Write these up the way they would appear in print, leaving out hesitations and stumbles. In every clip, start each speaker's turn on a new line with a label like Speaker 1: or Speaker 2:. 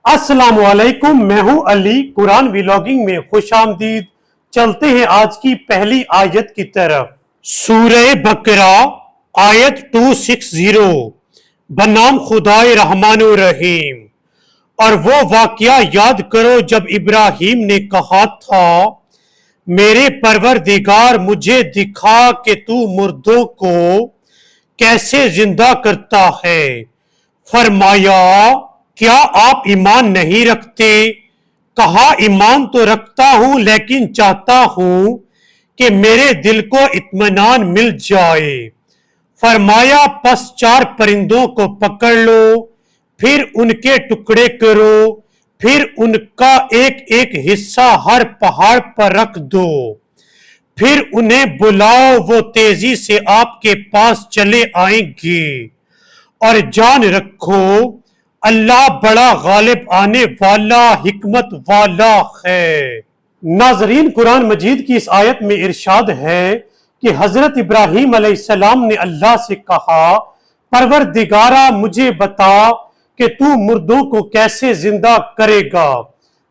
Speaker 1: السلام علیکم، میں ہوں علی، قرآن ویلاگنگ میں خوش آمدید۔ چلتے ہیں آج کی پہلی آیت کی طرف۔ سورہ بقرہ آیت 260، بنام خدائے رحمان الرحیم۔ اور وہ واقعہ یاد کرو جب ابراہیم نے کہا تھا، میرے پروردگار مجھے دکھا کہ تو مردوں کو کیسے زندہ کرتا ہے۔ فرمایا، کیا آپ ایمان نہیں رکھتے؟ کہا، ایمان تو رکھتا ہوں لیکن چاہتا ہوں کہ میرے دل کو اطمینان مل جائے۔ فرمایا، پس 4 پرندوں کو پکڑ لو، پھر ان کے ٹکڑے کرو، پھر ان کا ایک ایک حصہ ہر پہاڑ پر رکھ دو، پھر انہیں بلاؤ، وہ تیزی سے آپ کے پاس چلے آئیں گے، اور جان رکھو اللہ بڑا غالب آنے والا حکمت والا ہے۔ ناظرین، قرآن مجید کی اس آیت میں ارشاد ہے کہ حضرت ابراہیم علیہ السلام نے اللہ سے کہا، پروردگارا مجھے بتا کہ تو مردوں کو کیسے زندہ کرے گا۔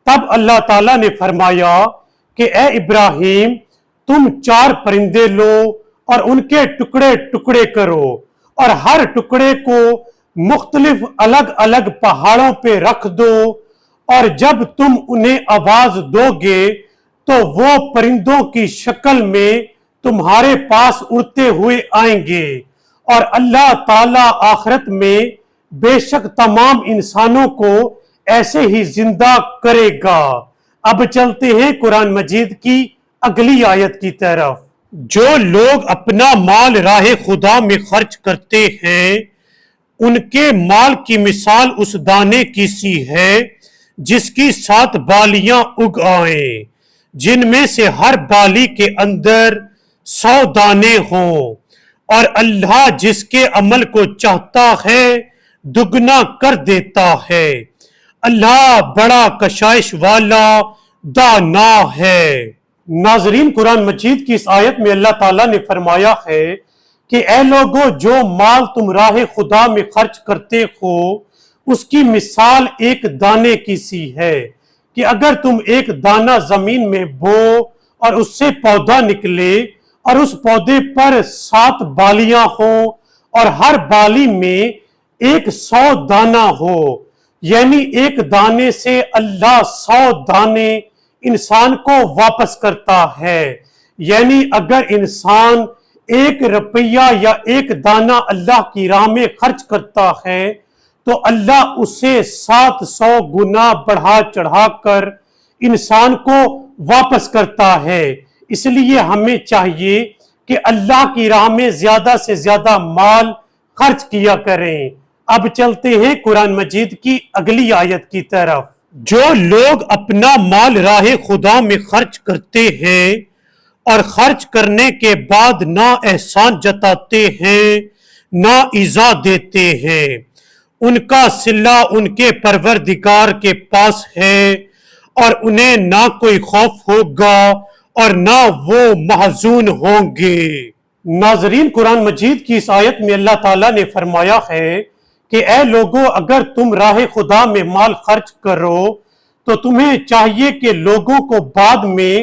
Speaker 1: تب اللہ تعالیٰ نے فرمایا کہ اے ابراہیم، تم 4 پرندے لو اور ان کے ٹکڑے ٹکڑے کرو، اور ہر ٹکڑے کو مختلف الگ الگ پہاڑوں پہ رکھ دو، اور جب تم انہیں آواز دو گے تو وہ پرندوں کی شکل میں تمہارے پاس اڑتے ہوئے آئیں گے، اور اللہ تعالیٰ آخرت میں بے شک تمام انسانوں کو ایسے ہی زندہ کرے گا۔ اب چلتے ہیں قرآن مجید کی اگلی آیت کی طرف۔ جو لوگ اپنا مال راہ خدا میں خرچ کرتے ہیں، ان کے مال کی مثال اس دانے کی سی ہے جس کی 7 بالیاں اگ آئیں، جن میں سے ہر بالی کے اندر 100 دانے ہوں، اور اللہ جس کے عمل کو چاہتا ہے دگنا کر دیتا ہے۔ اللہ بڑا کشائش والا دانا ہے۔ ناظرین، قرآن مجید کی اس آیت میں اللہ تعالیٰ نے فرمایا ہے کہ اے لوگو، جو مال تم راہ خدا میں خرچ کرتے ہو اس کی مثال ایک دانے کی سی ہے کہ اگر تم ایک دانہ زمین میں بو اور اس سے پودا نکلے، اور اس پودے پر 7 بالیاں ہوں، اور ہر بالی میں 100 دانہ ہو، یعنی ایک دانے سے اللہ 100 دانے انسان کو واپس کرتا ہے۔ یعنی اگر انسان 1 روپیہ یا 1 دانہ اللہ کی راہ میں خرچ کرتا ہے تو اللہ اسے 700 گنا بڑھا چڑھا کر انسان کو واپس کرتا ہے۔ اس لیے ہمیں چاہیے کہ اللہ کی راہ میں زیادہ سے زیادہ مال خرچ کیا کریں۔ اب چلتے ہیں قرآن مجید کی اگلی آیت کی طرف۔ جو لوگ اپنا مال راہ خدا میں خرچ کرتے ہیں اور خرچ کرنے کے بعد نہ احسان جتاتے ہیں نہ ایذا دیتے ہیں، ان کا صلہ ان کے پروردگار کے پاس ہے، اور انہیں نہ کوئی خوف ہوگا اور نہ وہ محزون ہوں گے۔ ناظرین، قرآن مجید کی اس آیت میں اللہ تعالیٰ نے فرمایا ہے کہ اے لوگو، اگر تم راہ خدا میں مال خرچ کرو تو تمہیں چاہیے کہ لوگوں کو بعد میں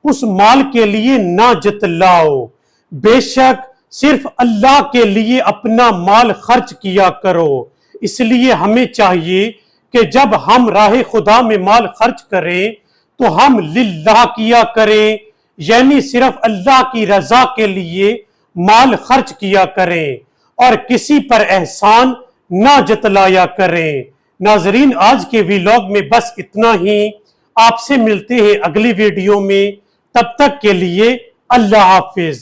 Speaker 1: اس مال کے لیے نہ جتلاؤ، بے شک صرف اللہ کے لیے اپنا مال خرچ کیا کرو۔ اس لیے ہمیں چاہیے کہ جب ہم راہ خدا میں مال خرچ کریں تو ہم للہ کیا کریں، یعنی صرف اللہ کی رضا کے لیے مال خرچ کیا کریں، اور کسی پر احسان نہ جتلایا کریں۔ ناظرین، آج کے ویلاگ میں بس اتنا ہی۔ آپ سے ملتے ہیں اگلی ویڈیو میں، تب تک کے لیے اللہ حافظ۔